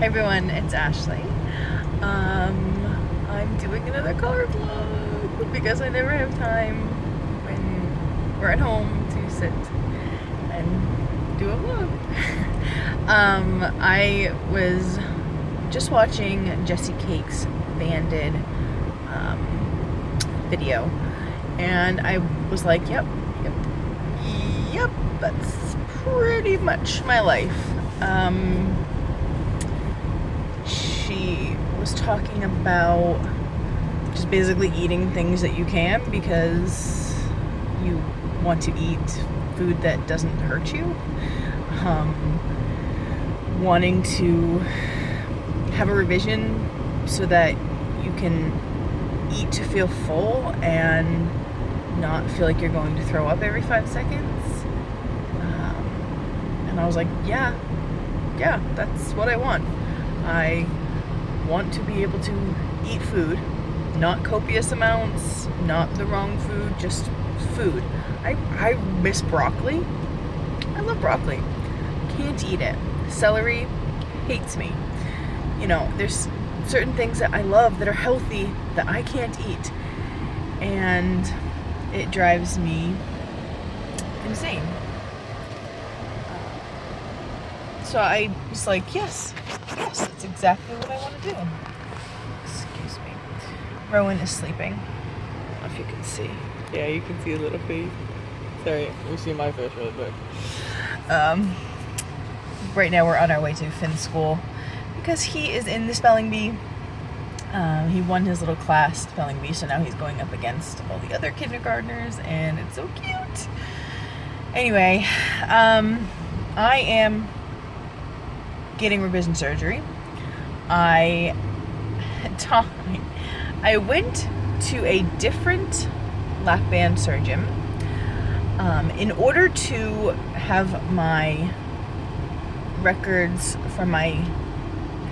Hey everyone, it's Ashley. I'm doing another car vlog because I never have time when we're at home to sit and do a vlog. I was just watching Jesse Cake's Banded video, and I was like, yep, that's pretty much my life. She was talking about just basically eating things that you can because you want to eat food that doesn't hurt you. Wanting to have a revision so that you can eat to feel full and not feel like you're going to throw up every 5 seconds. And I was like, yeah, that's what I want. I want to be able to eat food, not copious amounts, not the wrong food, just food. I miss broccoli. I love broccoli. Can't eat it. Celery hates me. You know, there's certain things that I love that are healthy that I can't eat. And it drives me insane. So I was like, yes, that's exactly what I want to do. Excuse me. Rowan is sleeping. I don't know if you can see. Yeah, you can see a little face. Sorry, you see my face really quick. Right now we're on our way to Finn's school because he is in the spelling bee. He won his little class spelling bee, so now he's going up against all the other kindergartners, and it's so cute. Anyway, I am getting revision surgery. I went to a different lap band surgeon in order to have my records from my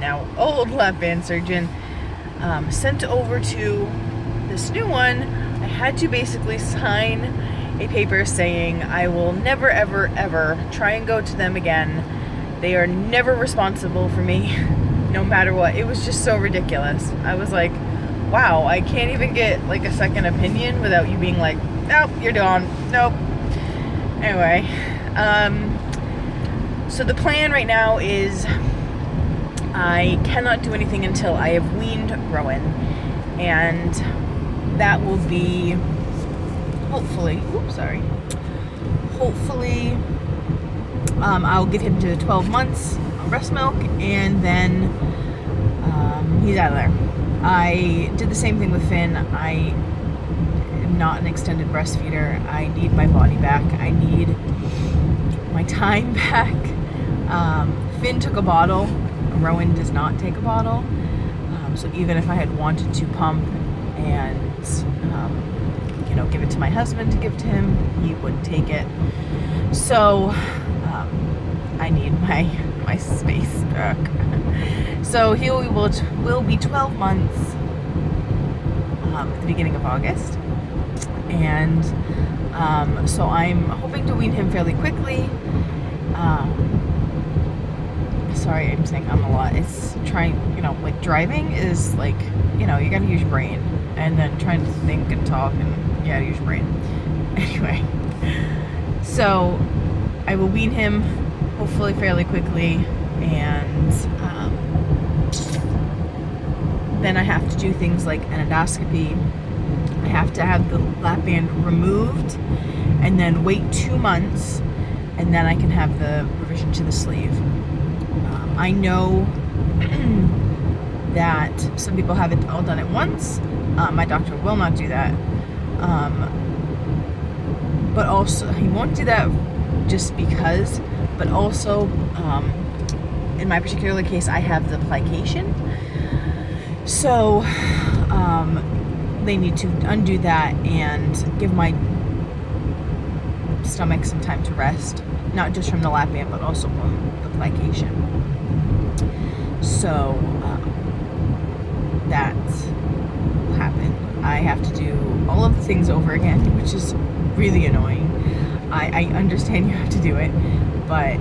now old lap band surgeon sent over to this new one. I had to basically sign a paper saying I will never ever try and go to them again. They are never responsible for me, no matter what. It was just so ridiculous. I was like, wow, I can't even get like a second opinion without you being like, nope, you're done. Nope. Anyway, so the plan right now is I cannot do anything until I have weaned Rowan, and that will be hopefully, I'll get him to 12 months on breast milk, and then he's out of there. I did the same thing with Finn. I am not an extended breastfeeder. I need my body back. I need my time back. Finn took a bottle. Rowan does not take a bottle. So even if I had wanted to pump and give it to my husband to give to him, he wouldn't take it. So I need my space back. So he will be 12 months at the beginning of August, and so I'm hoping to wean him fairly quickly. Sorry, I'm saying a lot. It's trying, like driving is like, you gotta use your brain, and then trying to think and talk, and you gotta use your brain. Anyway, so I will wean him hopefully fairly quickly, and then I have to do things like an endoscopy. I have to have the lap band removed and then wait 2 months, and then I can have the revision to the sleeve. I know that some people have it all done at once. My doctor will not do that. But also, he won't do that just because, but also, in my particular case, I have the plication. So, they need to undo that and give my stomach some time to rest, not just from the lap band, but also from the plication. So, that will happen. I have to do all of the things over again, which is really annoying. I understand you have to do it, but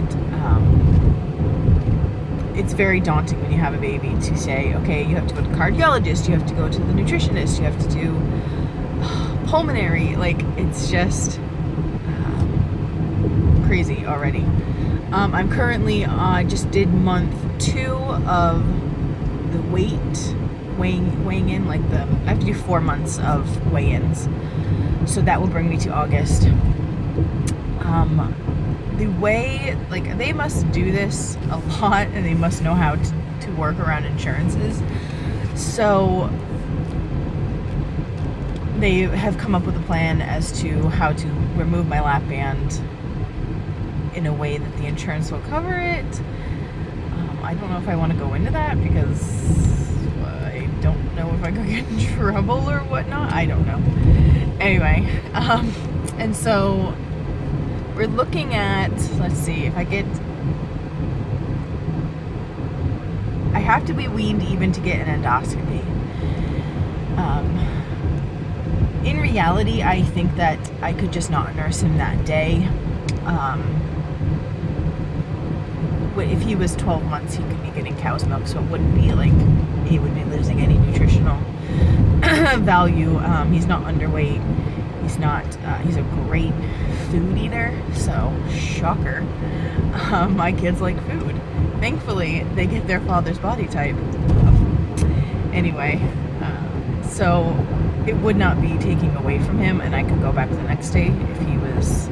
it's very daunting when you have a baby to say, okay, you have to go to the cardiologist, you have to go to the nutritionist, you have to do pulmonary. Like, it's just crazy already. I'm currently, I just did month 2 of the weighing in, like I have to do 4 months of weigh-ins. So that will bring me to August. The way, like, they must do this a lot, and they must know how to work around insurances. So they have come up with a plan as to how to remove my lap band in a way that the insurance will cover it. I don't know if I want to go into that because I don't know if I could get in trouble or whatnot. I don't know. Anyway, and so we're looking at, let's see, if I have to be weaned even to get an endoscopy. In reality, I think that I could just not nurse him that day. If he was 12 months, he could be getting cow's milk, so it wouldn't be like he would be losing any nutritional value. He's not underweight. He's not, he's a great food eater, so shocker. My kids like food. Thankfully, they get their father's body type. Anyway, so it would not be taking away from him, and I could go back the next day if he was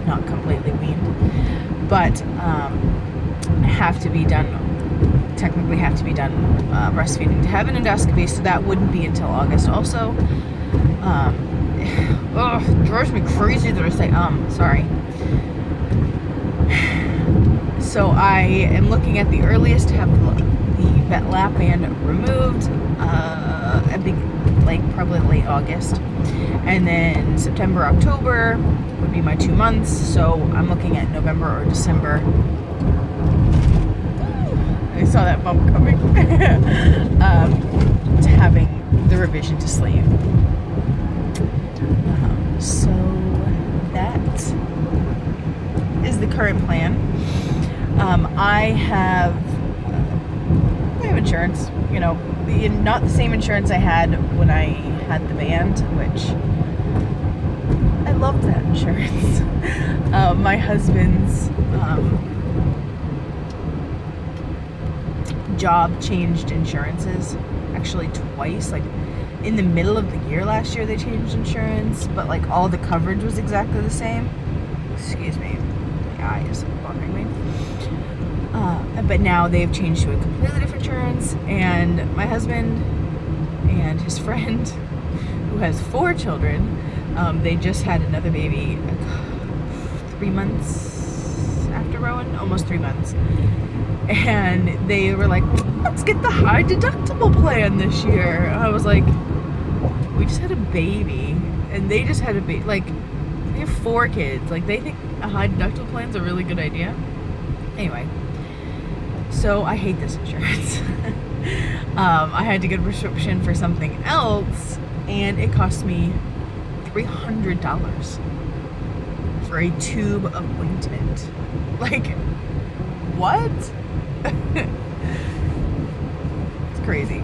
not completely weaned. But have to be done, technically have to be done breastfeeding to have an endoscopy, so that wouldn't be until August also. It drives me crazy that I say sorry. So I am looking at the earliest to have the lap band removed, probably late August, and then September, October would be my 2 months. So I'm looking at November or December. I saw that bump coming. To having the revision to sleep. So that is the current plan. I have insurance, you know, not the same insurance I had when I had the band, which I loved that insurance. My husband's job changed insurances actually twice. Like in the middle of the year last year they changed insurance, but like all the coverage was exactly the same. Excuse me, my eye is bothering me. But now they've changed to a completely different insurance, and my husband and his friend, who has 4 children, they just had another baby 3 months after Rowan, almost 3 months. And they were like, let's get the high deductible plan this year. I was like, we just had a baby, and they just had a baby. Like, they have 4 kids. Like, they think a high deductible plan's a really good idea. Anyway, so I hate this insurance. I had to get a prescription for something else, and it cost me $300 for a tube of ointment. Like, what? It's crazy.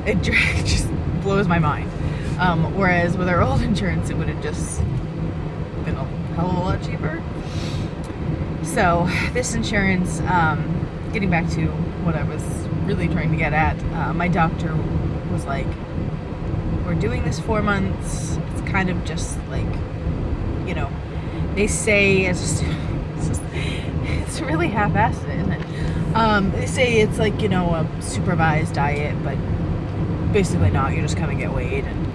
It just blows my mind. Whereas with our old insurance, it would have just been a hell of a lot cheaper. So this insurance, getting back to what I was really trying to get at, my doctor was like, we're doing this 4 months. It's kind of just like, you know, they say it's really half-assed, isn't it? They say it's like, you know, a supervised diet, but basically not. You just kind of get weighed, and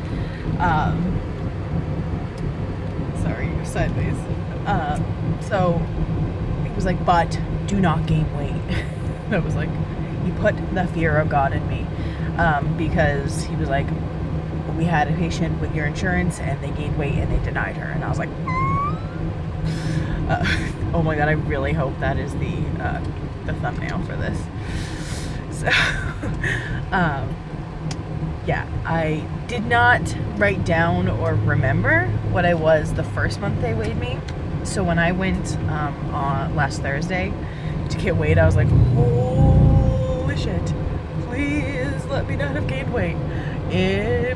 sorry, you're sideways. So he was like, but do not gain weight. And I was like, he put the fear of God in me, because he was like, we had a patient with your insurance and they gained weight and they denied her, and I was like, oh my God, I really hope that is the thumbnail for this. So, yeah, I did not write down or remember what I was the first month they weighed me. So when I went on last Thursday to get weighed, I was like, holy let me not have gained weight.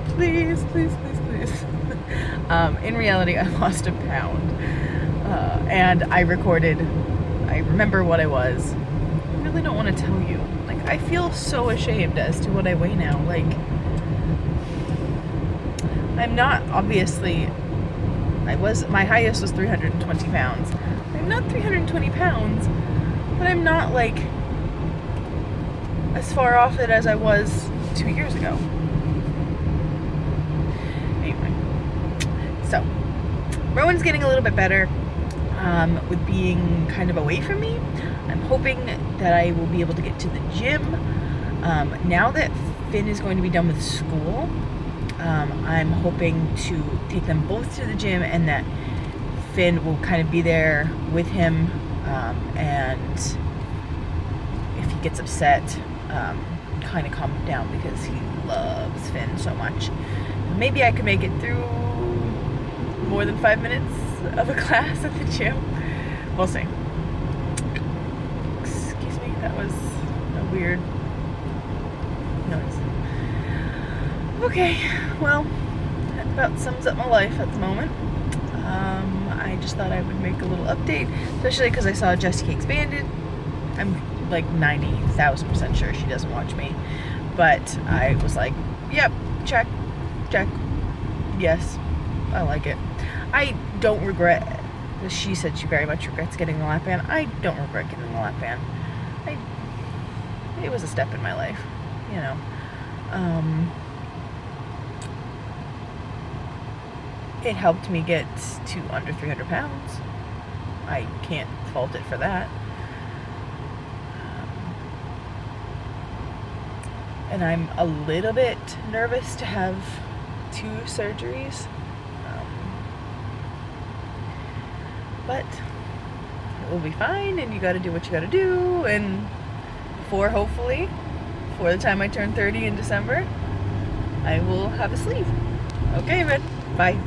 Please, please, please, please. In reality, I lost a pound. And I remember what I was. I really don't want to tell you. Like, I feel so ashamed as to what I weigh now. Like, I'm not, obviously, my highest was 320 pounds. I'm not 320 pounds, but I'm not, like, as far off it as I was 2 years ago. Anyway, so Rowan's getting a little bit better with being kind of away from me. I'm hoping that I will be able to get to the gym. Now that Finn is going to be done with school, I'm hoping to take them both to the gym, and that Finn will kind of be there with him, and if he gets upset, kind of calm him down, because he loves Finn so much. Maybe I could make it through more than 5 minutes of a class at the gym. We'll see. Excuse me, that was a weird noise. Okay, well, that about sums up my life at the moment. I just thought I would make a little update, especially because I saw Jessie Cakes Banded. I'm like 90,000% sure she doesn't watch me, but I was like, yep, check, yes, I like it. I don't regret, she said she very much regrets getting the lap band. I don't regret getting the lap band. It was a step in my life, you know. It helped me get to under 300 pounds. I can't fault it for that. And I'm a little bit nervous to have 2 surgeries. But it will be fine, and you gotta do what you gotta do, and hopefully, for the time I turn 30 in December, I will have a sleeve. Okay, Red. Bye.